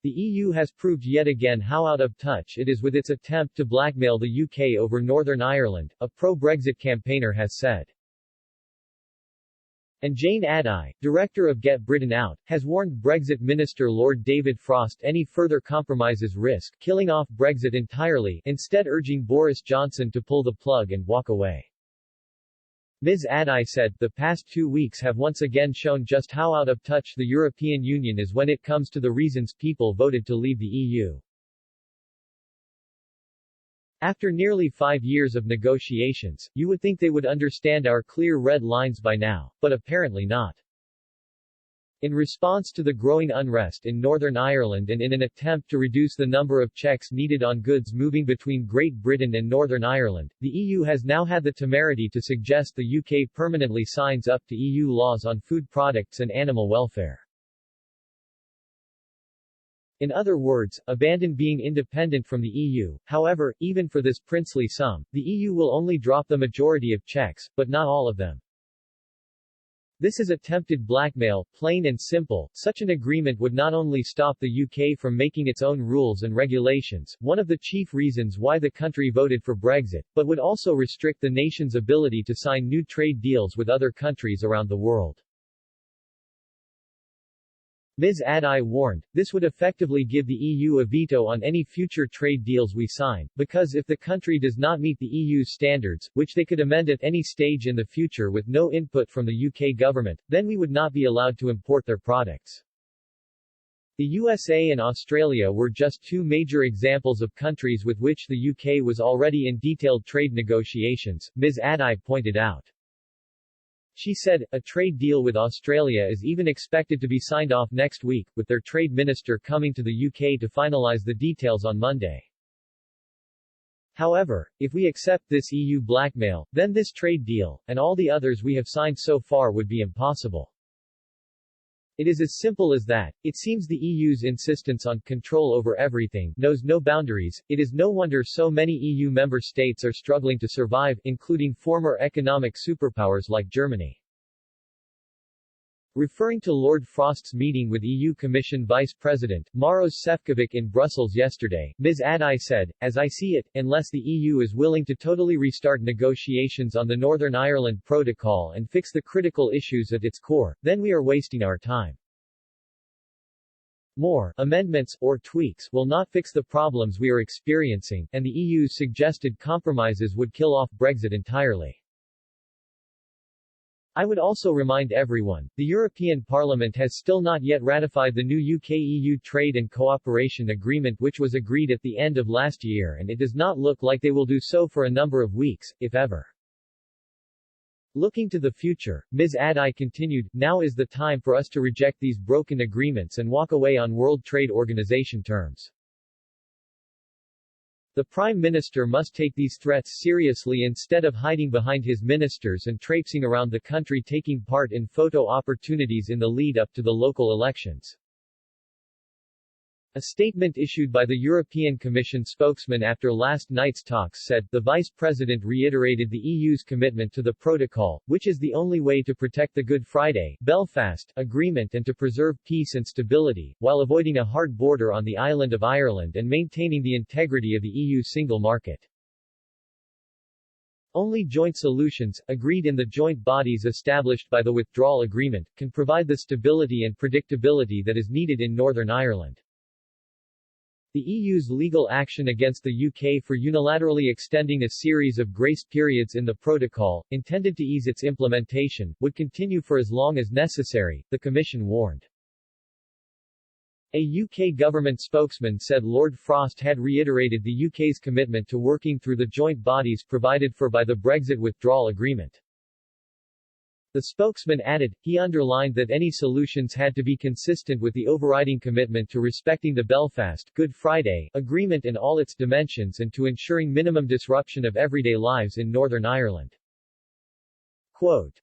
The EU has proved yet again how out of touch it is with its attempt to blackmail the UK over Northern Ireland, a pro-Brexit campaigner has said. And Jane Addai, director of Get Britain Out, has warned Brexit Minister Lord David Frost any further compromises risk killing off Brexit entirely, instead urging Boris Johnson to pull the plug and walk away. Ms. Addai said, "The past 2 weeks have once again shown just how out of touch the European Union is when it comes to the reasons people voted to leave the EU." After nearly 5 years of negotiations, you would think they would understand our clear red lines by now, but apparently not. In response to the growing unrest in Northern Ireland and in an attempt to reduce the number of checks needed on goods moving between Great Britain and Northern Ireland, the EU has now had the temerity to suggest the UK permanently signs up to EU laws on food products and animal welfare. In other words, abandon being independent from the EU. However, even for this princely sum, the EU will only drop the majority of checks, but not all of them. This is attempted blackmail, plain and simple. Such an agreement would not only stop the UK from making its own rules and regulations, one of the chief reasons why the country voted for Brexit, but would also restrict the nation's ability to sign new trade deals with other countries around the world. Ms. Addai warned, this would effectively give the EU a veto on any future trade deals we sign, because if the country does not meet the EU's standards, which they could amend at any stage in the future with no input from the UK government, then we would not be allowed to import their products. The USA and Australia were just 2 major examples of countries with which the UK was already in detailed trade negotiations, Ms. Addai pointed out. She said, a trade deal with Australia is even expected to be signed off next week, with their trade minister coming to the UK to finalize the details on Monday. However, if we accept this EU blackmail, then this trade deal, and all the others we have signed so far would be impossible. It is as simple as that. It seems the EU's insistence on control over everything knows no boundaries. It is no wonder so many EU member states are struggling to survive, including former economic superpowers like Germany. Referring to Lord Frost's meeting with EU Commission Vice President, Maros Sefcovic in Brussels yesterday, Ms. Addai said, "As I see it, unless the EU is willing to totally restart negotiations on the Northern Ireland Protocol and fix the critical issues at its core, then we are wasting our time. More amendments, or tweaks, will not fix the problems we are experiencing, and the EU's suggested compromises would kill off Brexit entirely." I would also remind everyone, the European Parliament has still not yet ratified the new UK-EU Trade and Cooperation Agreement which was agreed at the end of last year, and it does not look like they will do so for a number of weeks, if ever. Looking to the future, Ms. Addai continued, now is the time for us to reject these broken agreements and walk away on World Trade Organization terms. The Prime Minister must take these threats seriously instead of hiding behind his ministers and traipsing around the country taking part in photo opportunities in the lead-up to the local elections. A statement issued by the European Commission spokesman after last night's talks said, the Vice President reiterated the EU's commitment to the protocol, which is the only way to protect the Good Friday, Belfast, Agreement and to preserve peace and stability, while avoiding a hard border on the island of Ireland and maintaining the integrity of the EU single market. Only joint solutions, agreed in the joint bodies established by the withdrawal agreement, can provide the stability and predictability that is needed in Northern Ireland. The EU's legal action against the UK for unilaterally extending a series of grace periods in the protocol, intended to ease its implementation, would continue for as long as necessary, the Commission warned. A UK government spokesman said Lord Frost had reiterated the UK's commitment to working through the joint bodies provided for by the Brexit withdrawal agreement. The spokesman added, he underlined that any solutions had to be consistent with the overriding commitment to respecting the Belfast Good Friday Agreement in all its dimensions and to ensuring minimum disruption of everyday lives in Northern Ireland. Quote,